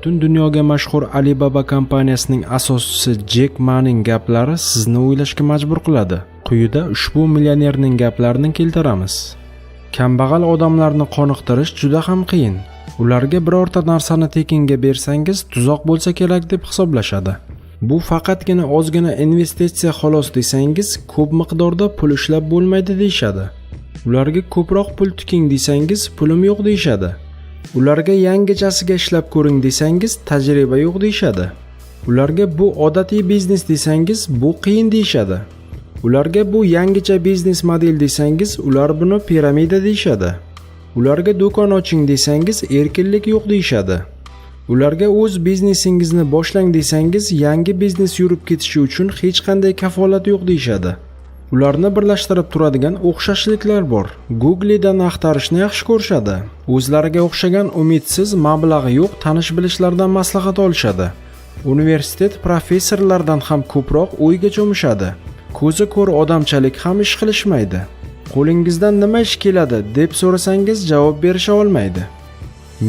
Butun dunyoga mashhur Alibaba kompaniyasining asoschisi Jek Maning gaplari sizni o'ylashga majbur qiladi. Quyida ushbu millionerning gaplarini keltiramiz. Kambag'al odamlarni qoniqtirish juda ham qiyin. Ularga birorta narsani tekinga bersangiz, tuzoq bo'lsa kerak deb hisoblashadi. Bu faqatgina ozgina investitsiya xolos desangiz, ko'p miqdorda pul ishlab bo'lmaydi deyshadi. Ularga ko'proq pul tiking desangiz, pulim yo'q deyshadi. Ularga yangichasiga ishlab ko'ring desangiz, tajriba yo'q deyshadi. Ularga bu odatiy biznes desangiz, bu qiyin deyshadi. Ularga bu yangicha biznes model desangiz, ular buni piramida deyshadi. Ularga do'kon oching desangiz, erkinlik yo'q deyshadi. Ularga o'z biznesingizni boshlang desangiz, yangi biznes yurib ketishi uchun hech qanday kafolat yo'q deyshadi. Ularni birlashtirib turadigan o'xshashliklar bor. Google'dan axtarishni yaxshi ko'rishadi. O'zlariga o'xshagan umidsiz, mablag'i yo'q tanish-bilishlardan maslahat olishadi. Universitet professorlardan ham ko'proq o'yga cho'mishadi. Ko'zi ko'r odamchalik ham ish qilishmaydi. Qo'lingizdan nima ish keladi deb so'rasangiz javob berisha olmaydi.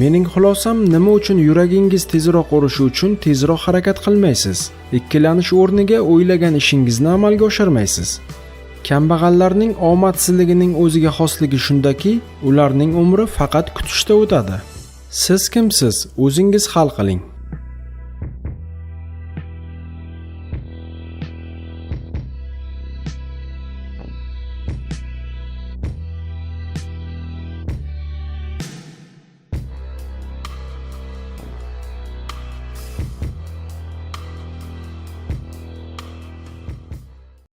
Mening xulosam, nima uchun yuragingiz tezroq urishi uchun tezroq harakat qilmaysiz? Ikkilanish o'rniga o'ylagan ishingizni amalga oshirmaysiz. Kambag'allarning omadsizligining o'ziga xosligi shundaki, ularning umri faqat kutishda o'tadi. Siz kimsiz? O'zingiz hal qiling.